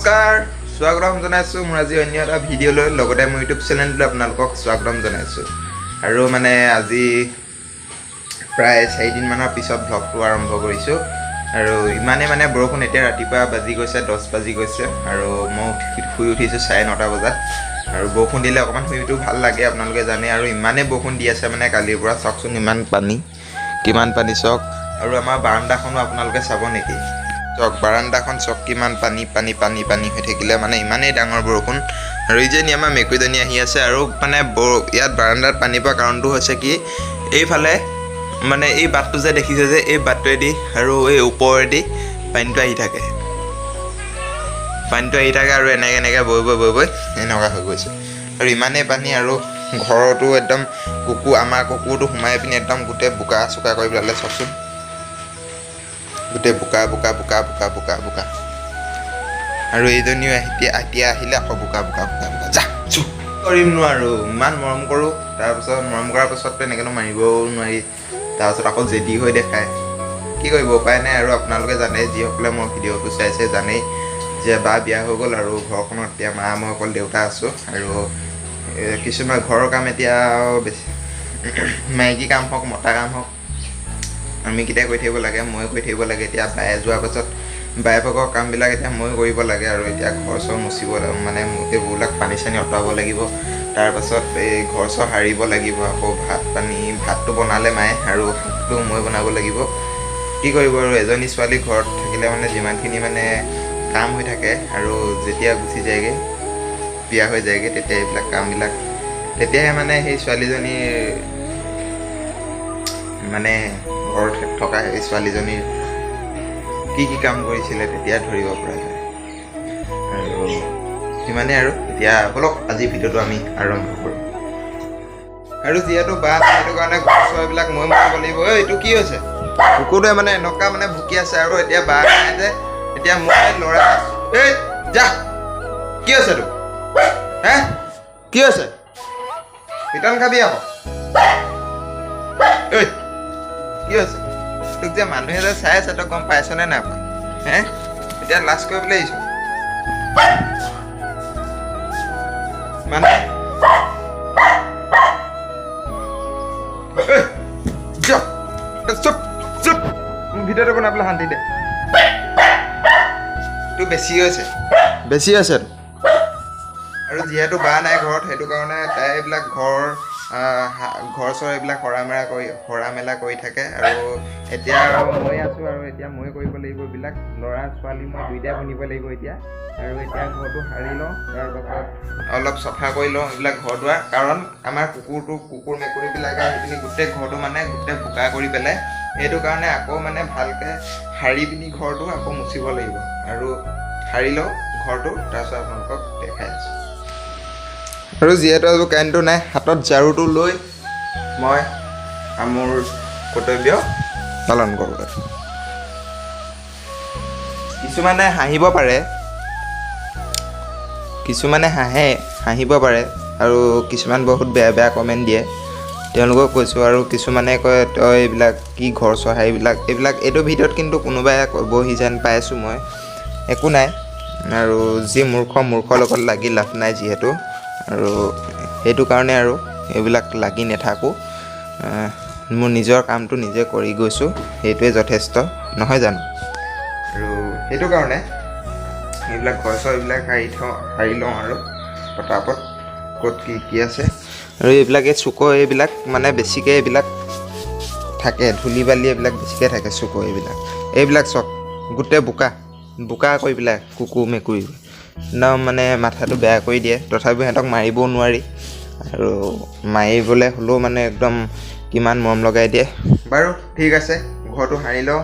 নমস্কাৰ স্বাগতম জনাইছোঁ মোৰ আজি অন্য এটা ভিডিঅ'লৈ লগতে মোৰ ইউটিউব চেনেললৈ আপোনালোকক স্বাগতম জনাইছোঁ আৰু মানে আজি প্ৰায় 4 দিনমানৰ পিছত ব্লগটো আৰম্ভ কৰিছোঁ আৰু ইমানে মানে বৰষুণ এতিয়া ৰাতিপুৱা বাজি গৈছে 10 বাজি গৈছে আৰু মই শুই উঠিছোঁ 9:30 বজাত আৰু বৰষুণ দিলে অকমান শুইটো ভাল লাগে আপোনালোকে জানে আৰু ইমানে বৰষুণ দি আছে মানে কালিৰ পৰা চাওকচোন কিমান পানী চাওক আৰু আমাৰ বাৰান্দাখনো আপোনালোকে চাব নেকি চক বাৰান্দাখন চক কিমান পানী হৈ থাকিলে মানে ইমানেই ডাঙৰ বৰষুণ আৰু এই যে আমাৰ মেকুৰীজনী আহি আছে আৰু মানে ইয়াত বাৰান্দাত পানী পোৱা কাৰণটো হৈছে কি এইফালে মানে এই বাটটো যে দেখিছে যে এই বাটটোৱেদি আৰু এই ওপৰেদি পানীটো আহি থাকে আৰু এনেকৈ বৈ এনেকুৱা হৈ গৈছে আৰু ইমানেই পানী আৰু ঘৰতো একদম আমাৰ কুকুৰটো সোমাই পিনি একদম গোটেই বোকা চোকা কৰি পেলালে চাওকচোন গোটেই বোকা আৰু এইজনীও এতিয়া আহিলে আকৌ বোকা যা কৰিম নোৱাৰোঁ ইমান মৰম কৰোঁ তাৰপিছত মৰম কৰাৰ পাছততো এনেকৈতো মাৰিবও নোৱাৰি তাৰপিছত আকৌ জেদি হৈ দেখায় কি কৰিব উপায় নাই আৰু আপোনালোকে জানে যিসকলে মোৰ ভিডিঅ'টো চাইছে জানেই যে বা বিয়া হৈ গ'ল আৰু ঘৰখনত এতিয়া মই অকল দেউতা আছোঁ আৰু কিছুমান ঘৰৰ কাম এতিয়া বেছি মাইকী কাম হওক মতা কাম হওক আমি কেতিয়া কৰি থাকিব লাগে মই কৰি থাকিব লাগে এতিয়া বায়ে যোৱাৰ পাছত বায়ে ভাগৰ কামবিলাক এতিয়া মই কৰিব লাগে আৰু এতিয়া ঘৰ চৰ মুচিব মানে এইবিলাক পানী চানী অঁতৰাব লাগিব তাৰপাছত এই ঘৰ চৰ সাৰিব লাগিব আকৌ ভাতটো বনালে মায়ে আৰু ভাতটো মই বনাব লাগিব কি কৰিব আৰু এজনী ছোৱালী ঘৰত থাকিলে মানে যিমানখিনি মানে কাম হৈ থাকে আৰু যেতিয়া গুচি যায়গৈ বিয়া হৈ যায়গৈ তেতিয়া এইবিলাক কামবিলাক তেতিয়াহে মানে সেই ছোৱালীজনীৰ মানে ঘৰত থকা এই ছোৱালীজনীৰ কি কাম কৰিছিলে তেতিয়া ধৰিব পৰা যায় আৰু সিমানেই আৰু এতিয়া বলক আজি ভিডিঅ'টো আমি আৰম্ভ কৰোঁ আৰু যিহেতু বা সেইটো কাৰণে ঘৰ চৰবিলাক মই মাৰিব লাগিব এইটো কি হৈছে কুকুৰটোৱে মানে এনেকুৱা মানে ভুকি আছে আৰু এতিয়া বা নাই যে এতিয়া মই ল'ৰা এই যা কি হৈছে তোৰ কি হৈছে ৰিটাৰ্ণ খাবি আকৌ ঐ কি হৈছে তোক যে মানুহে যে চাই আছে তই গম পাইছনে নাই পোৱা এতিয়া লাজ কৰিবলৈ আহিছোঁ মানে মোক ভিডিঅ'টো বনাবলৈ শান্তি দে তোৰ বেছি হৈছে আৰু যিহেতু বা নাই ঘৰত সেইটো কাৰণে তাই এইবিলাক ঘৰ চৰ এইবিলাক সৰা মেলা কৰি থাকে আৰু এতিয়া আৰু মই আছোঁ আৰু এতিয়া মই কৰিব লাগিব এইবিলাক ল'ৰা ছোৱালী মই দুইটাই বনিব লাগিব এতিয়া আৰু এতিয়া ঘৰটো সাৰি লওঁ তাৰপাছত অলপ চফা কৰি লওঁ এইবিলাক ঘৰ দুৱাৰ কাৰণ আমাৰ কুকুৰ মেকুৰীবিলাকে আহি পিনি গোটেই ঘৰটো মানে গোটেই বোকা কৰি পেলাই সেইটো কাৰণে আকৌ মানে ভালকৈ সাৰি পিনি ঘৰটো আকৌ মুচিব লাগিব আৰু সাৰি লওঁ ঘৰটো তাৰপিছত আপোনালোকক দেখাই আছোঁ আৰু যিহেতু আজি কাৰেণ্টটো নাই হাতত ঝাৰুটো লৈ মই মোৰ কৰ্তব্য পালন কৰোঁ কিছুমানে হাঁহিব পাৰে হাঁহিব পাৰে আৰু কিছুমান বহুত বেয়া কমেণ্ট দিয়ে তেওঁলোকক কৈছোঁ আৰু কিছুমানে কয় তই এইবিলাক কি ঘৰ চহাই এইবিলাক এইটো ভিডিঅ'ত কিন্তু কোনোবাই ক'বহি যেন পাইছোঁ মই একো নাই আৰু যি মূৰ্খৰ লগত লাগি লাভ নাই যিহেতু আৰু সেইটো কাৰণে আৰু এইবিলাক লাগি নাথাকোঁ মোৰ নিজৰ কামটো নিজে কৰি গৈছোঁ সেইটোৱে যথেষ্ট নহয় জানো আৰু সেইটো কাৰণে এইবিলাক ঘৰ চৰ এইবিলাক সাৰি লওঁ আৰু পটাপট ক'ত কি আছে আৰু এইবিলাক এইবিলাক মানে বেছিকৈ এইবিলাক থাকে ধূলি বালি এইবিলাক বেছিকৈ থাকে এইবিলাক চক গোটেই বোকা কৰি পেলাই কুকুৰ মেকুৰী একদম মানে মাথাটো বেয়া কৰি দিয়ে তথাপিও সিহঁতক মাৰিবও নোৱাৰি আৰু মাৰিবলৈ হ'লেও মানে একদম কিমান মৰম লগাই দিয়ে বাৰু ঠিক আছে ঘৰটো সাৰি লওঁ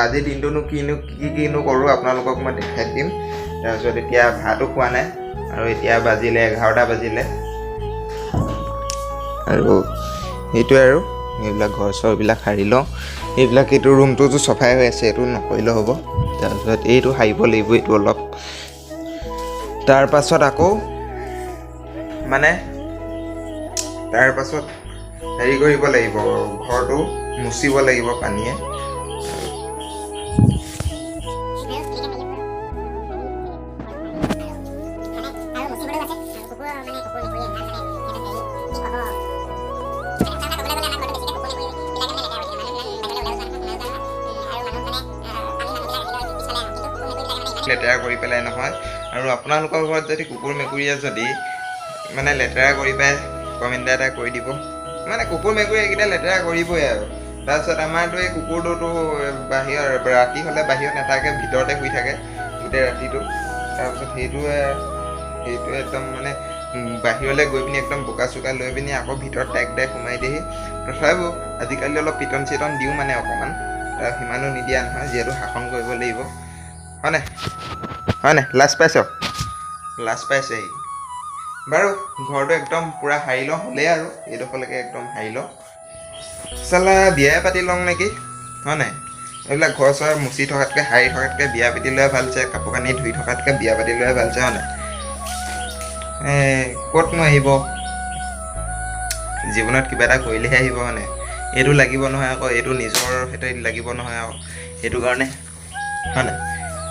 আজিৰ দিনটোনো কিনো কৰোঁ আপোনালোকক মই দেখাই দিম তাৰপিছত এতিয়া ভাতো খোৱা নাই আৰু এতিয়া বাজিলে 11টা বাজিলে আৰু সেইটোৱে আৰু এইবিলাক ঘৰ চৰবিলাক সাৰি লওঁ এইটো ৰুমটোতো চফাই হৈ আছে এইটো নকৰিলেও হ'ব তাৰপিছত এইটো সাৰিব লাগিব এইটো অলপ তাৰপাছত আকৌ মানে হেৰি কৰিব লাগিব ঘৰটো মুচিব লাগিব পানীয়ে লেতেৰা কৰি পেলাই নহয়। আৰু আপোনালোকৰ ঘৰত যদি কুকুৰ মেকুৰীয়ে যদি মানে লেতেৰা কৰি পাই কমেণ্ট এটা কৰি দিব। মানে কুকুৰ মেকুৰী এইকেইটা লেতেৰা কৰিবই আৰু। তাৰপিছত আমাৰতো এই কুকুৰটোতো বাহিৰৰ ৰাতি হ'লে বাহিৰত নাথাকে, ভিতৰতে শুই থাকে গোটেই ৰাতিটো। তাৰপিছত সেইটোৱে একদম মানে বাহিৰলৈ গৈ পিনি একদম বোকা চোকা লৈ পিনি আকৌ ভিতৰত ডাইক সোমাই দিয়েহি। তথাপিও আজিকালি অলপ পিটন চিটন দিওঁ মানে অকণমান, তাৰ সিমানো নিদিয়া নহয়, যিহেতু শাসন কৰিব লাগিব হয় নাই লাজ পাইছেহি। বাৰু ঘৰটো একদম পূৰা সাৰি লওঁ, হ'লেই আৰু এইডোখৰলৈকে একদম সাৰি লওঁ। চালা বিয়াই পাতি লওঁ নেকি হয় নাই? এইবিলাক ঘৰ চৰ মুচি থকাতকৈ সাৰি থকাতকৈ বিয়া পাতি লোৱাই ভালছে, কাপোৰ কানি ধুই থকাতকৈ বিয়া পাতি লোৱাই ভালছে হয় নাই? ক'তনো আহিব, জীৱনত কিবা এটা কৰিলেহে আহিব হয় নাই? এইটো লাগিব নহয় আকৌ, এইটো নিজৰ সেইটো লাগিব নহয় আকৌ, সেইটো কাৰণে হয় নাই?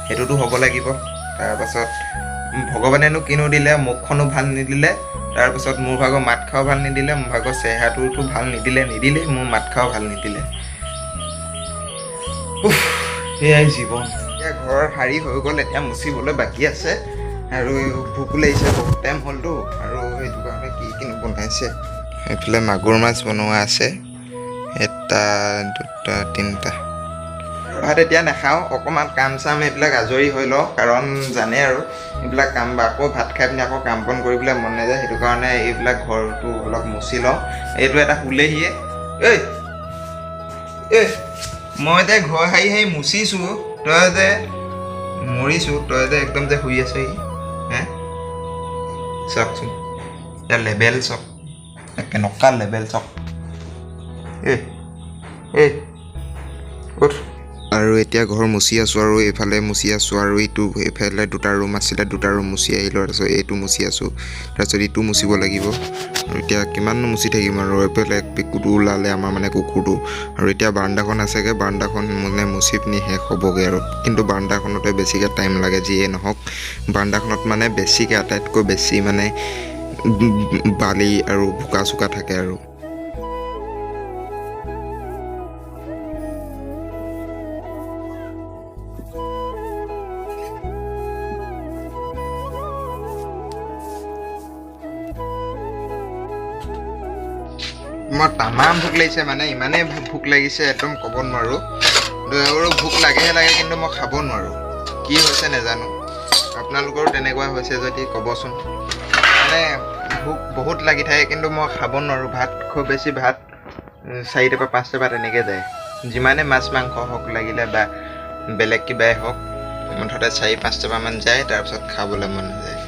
সেইটোতো হ'ব লাগিব। তাৰপাছত ভগৱানেনো কিনো দিলে, মুখখনো ভাল নিদিলে, তাৰপিছত মোৰ ভাগৰ মাত খাও ভাল নিদিলে, মোৰ ভাগৰ চেহেৰাটোতো ভাল নিদিলেই, মোৰ মাত খাও ভাল নিদিলে। সেয়াই জীৱন। এতিয়া ঘৰ সাৰি হৈ গ'ল, এতিয়া মুচিবলৈ বাকী আছে। আৰু ভোকো লাগিছে, বহুত টাইম হ'লতো, আৰু সেইটো কাৰণে কিনো বনাইছে। এইফালে মাগুৰ মাছ বনোৱা আছে, 1 2 3টা। ভাত এতিয়া নাখাওঁ, অকণমান কাম চাম এইবিলাক আজৰি হৈ লওঁ, কাৰণ জানে আৰু এইবিলাক কাম আকৌ ভাত খাই পিনি আকৌ কাম বন কৰিবলৈ মন নাযায়। সেইটো কাৰণে এইবিলাক ঘৰটো অলপ মুচি লওঁ। এইটো এটা শুলেহিয়ে, মই যে ঘৰ সাৰি মুচিছোঁ, তই যে মৰিছোঁ, তই যে একদম যে শুই আছহি চাওকচোন, এতিয়া লেবেল চাওক, কেনেকুৱা লেবেল চাওক। উঠ। আৰু এতিয়া ঘৰ মুচি আছোঁ, আৰু এইফালে মুচি আছোঁ, আৰু এইফালে 2টা ৰুম আছিলে, 2টা ৰুম মুচি আহিলোঁ। তাৰপিছত এইটো মুচি আছোঁ, তাৰপিছত ইটো মুচিব লাগিব। আৰু এতিয়া কিমাননো মুচি থাকিম আৰু। এইফালে পিকুটো ওলালে, আমাৰ মানে কুকুৰটো। আৰু এতিয়া বাৰাণ্ডাখন আছেগৈ, বাৰাণ্ডাখন মানে মুচি পিনি শেষ হ'বগৈ আৰু। কিন্তু বাৰাণ্ডাখনতে বেছিকৈ টাইম লাগে, যিয়ে নহওক। বাৰাণ্ডাখনত মানে বেছিকৈ, আটাইতকৈ বেছি মানে বালি আৰু বোকা চোকা থাকে আৰু। মোৰ তামাম ভোক লাগিছে, মানে ইমানেই ভোক লাগিছে একদম ক'ব নোৱাৰোঁ। আৰু ভোক লাগে, কিন্তু মই খাব নোৱাৰোঁ। কি হৈছে নাজানো, আপোনালোকৰো তেনেকুৱা হৈছে যদি ক'বচোন। মানে ভোক বহুত লাগি থাকে, কিন্তু মই খাব নোৱাৰোঁ। ভাত খুব বেছি ভাত 4টা বা 5টা ভাত এনেকৈ যায়। যিমানে মাছ মাংস হওক লাগিলে বা বেলেগ কিবাই হওক, মুঠতে 4-5টা মান যায়, তাৰপিছত খাবলৈ মন নাযায়।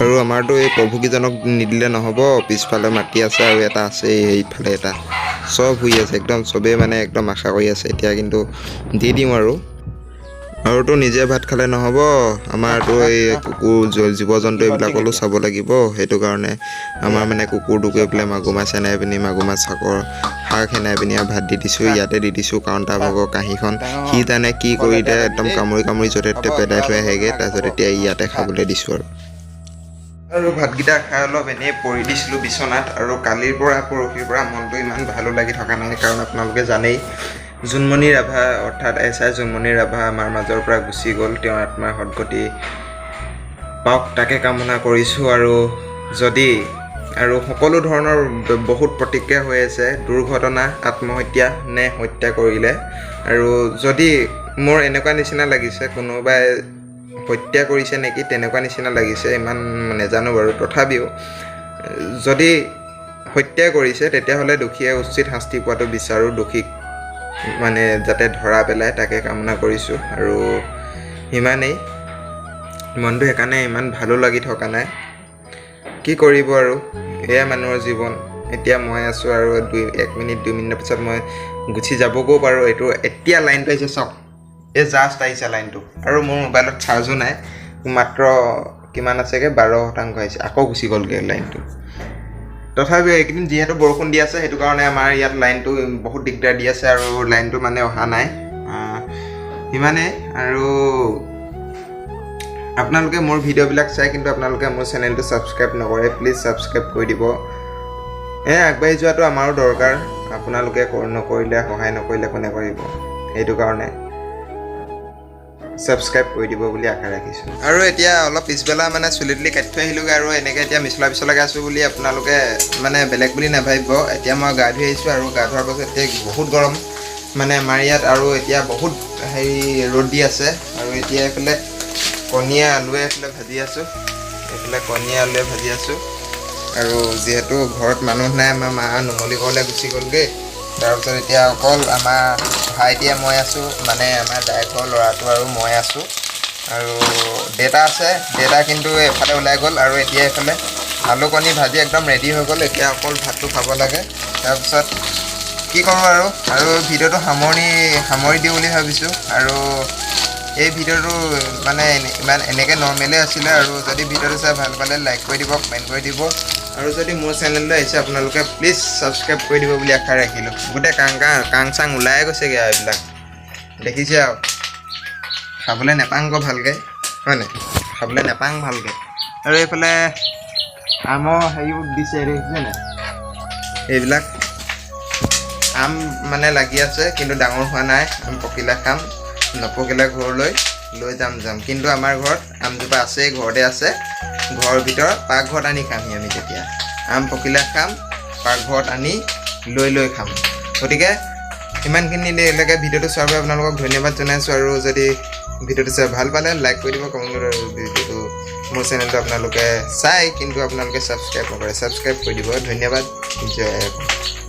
আৰু আমাৰতো এই প্ৰভুকেইজনক নিদিলে নহ'ব, পিছফালে মাটি আছে আৰু এটা আছে, এইফালে এটা, চব শুই আছে একদম, চবেই মানে একদম আশা কৰি আছে। এতিয়া কিন্তু দি দিওঁ আৰুতো নিজে ভাত খালে নহ'ব, আমাৰতো এই কুকুৰ জীৱ জন্তু এইবিলাকলৈও চাব লাগিব। সেইটো কাৰণে আমাৰ মানে কুকুৰটোক গৈ পেলাই মাগুৰ মাছ এনাই পিনি, মাগুৰ মাছ শাক সেনাই পিনি আৰু ভাত দি দিছোঁ, ইয়াতে দি দিছোঁ। কাৰণ তাৰ ভাগৰ কাঁহীখন সি জানে কি কৰিলে, একদম কামুৰি য'তে ত'তে পেলাই থৈ আহেগৈ। তাৰপিছত এতিয়া ইয়াতে খাবলৈ দিছোঁ আৰু ভাতকেইটা খাই অলপ এনেই পৰি দিছিলোঁ বিচনাত। আৰু পৰহিৰ পৰা মনটো ইমান ভালো লাগি থকা নাই, কাৰণ আপোনালোকে জানেই জোনমণি ৰাভা, অৰ্থাৎ SI জোনমণি ৰাভা আমাৰ মাজৰ পৰা গুচি গ'ল। তেওঁৰ আত্মাৰ সদ্গতি পাওক তাকে কামনা কৰিছোঁ। আৰু সকলো ধৰণৰ বহুত প্ৰতিক্ৰিয়া হৈ আছে, দুৰ্ঘটনা, আত্মহত্যা নে হত্যা কৰিলে। আৰু যদি মোৰ এনেকুৱা নিচিনা লাগিছে কোনোবাই হত্যা কৰিছে নেকি, তেনেকুৱা নিচিনা লাগিছে, ইমান নাজানো বাৰু। তথাপিও যদি হত্যা কৰিছে, তেতিয়াহ'লে দোষীয়ে উচিত শাস্তি পোৱাটো বিচাৰোঁ। দোষীক মানে যাতে ধৰা পেলায় তাকে কামনা কৰিছোঁ। আৰু সিমানেই, মনটো সেইকাৰণে ইমান ভালো লাগি থকা নাই। কি কৰিব আৰু, এয়া মানুহৰ জীৱন। এতিয়া মই আছোঁ, আৰু 1 মিনিট 2 মিনিটৰ পিছত মই গুচি যাবগৈও পাৰোঁ। এইটো এতিয়া লাইনটো আহিছে চাওক, এই জাষ্ট আহিছে লাইনটো, আৰু মোৰ মোবাইলত চাৰ্জো নাই, মাত্ৰ কিমান আছেগৈ 12% আহিছে, আকৌ গুচি গ'লগৈ লাইনটো। তথাপিও এইকেইদিন যিহেতু বৰষুণ দি আছে সেইটো কাৰণে আমাৰ ইয়াত লাইনটো বহুত দিগদাৰ দি আছে আৰু লাইনটো মানে অহা নাই সিমানে আৰু আপোনালোকে মোৰ ভিডিঅ'বিলাক চাই কিন্তু আপোনালোকে মোৰ চেনেলটো ছাবস্ক্ৰাইব নকৰে প্লিজ ছাবস্ক্ৰাইব কৰি দিব আগবাঢ়ি যোৱাটো আমাৰো দৰকাৰ আপোনালোকে নকৰিলে সহায় নকৰিলে কোনে কৰিব সেইটো কাৰণে ছাবস্ক্ৰাইব কৰি দিব বুলি আশা ৰাখিছোঁ আৰু এতিয়া অলপ পিছবেলা মানে চুলি কাটি থৈ আহিলোগৈ আৰু এনেকৈ এতিয়া মিছলা আছোঁ বুলি আপোনালোকে মানে বেলেগ বুলি নাভাবিব এতিয়া মই গা ধুই আহিছোঁ আৰু গা ধোৱাৰ পাছত এতিয়া বহুত গৰম মানে আমাৰ ইয়াত আৰু এতিয়া বহুত ৰ'দ দি আছে আৰু এতিয়া এইফালে কণীয়ে আলুৱে এইফালে ভাজি আছোঁ আৰু যিহেতু ঘৰত মানুহ নাই আমাৰ মা নুমলী ঘৰলৈ গুচি গ'লগৈ তাৰপিছত এতিয়া অকল আমাৰ ভাইটিয়ে মই আছোঁ মানে আমাৰ ডাইৰেক্টৰ ল'ৰাটো আৰু মই আছোঁ আৰু দেউতা আছে দেউতা কিন্তু এফালে ওলাই গ'ল আৰু এতিয়া এইফালে আলু কণী ভাজি একদম ৰেডি হৈ গ'ল এতিয়া অকল ভাতটো খাব লাগে তাৰপিছত কি কৰোঁ আৰু ভিডিঅ'টো সামৰি দিওঁ বুলি ভাবিছোঁ আৰু এই ভিডিঅ'টো মানে ইমান এনেকৈ নৰ্মেলে আছিলে আৰু যদি ভিডিঅ'টো চাই ভাল পালে লাইক কৰি দিব কমেণ্ট কৰি দিব আৰু যদি মোৰ চেনেললৈ আহিছে আপোনালোকে প্লিজ ছাবস্ক্ৰাইব কৰি দিব বুলি আশা ৰাখিলোঁ গোটেই কাং চাং ওলাই গৈছেগৈ আৰু এইবিলাক দেখিছে আৰু খাবলৈ নেপাং আকৌ ভালকৈ হয় নাই খাবলৈ নেপাং ভালকৈ আৰু এইফালে আমৰ হেৰিবোৰ দিছে দেখিছে নাই এইবিলাক আম মানে লাগি আছে কিন্তু ডাঙৰ হোৱা নাই আম পকিলে খাম নপকিলে ঘৰলৈ লৈ যাম কিন্তু আমাৰ ঘৰত আমজোপা আছেই ঘৰতে আছে ঘৰৰ ভিতৰত পাকঘৰত আনি খামহি আমি তেতিয়া আম পকিলে খাম পাকঘৰত আনি লৈ খাম গতিকে ইমানখিনিলৈকে ভিডিঅ'টো চোৱাৰ বাবে আপোনালোকক ধন্যবাদ জনাইছোঁ আৰু যদি ভিডিঅ'টো চাই ভাল পালে লাইক কৰি দিব কমেণ্ট কৰি দিব ভিডিঅ'টো মোৰ চেনেলটো আপোনালোকে চাই কিন্তু আপোনালোকে ছাবস্ক্ৰাইব নকৰে ছাবস্ক্ৰাইব কৰি দিব ধন্যবাদ জয়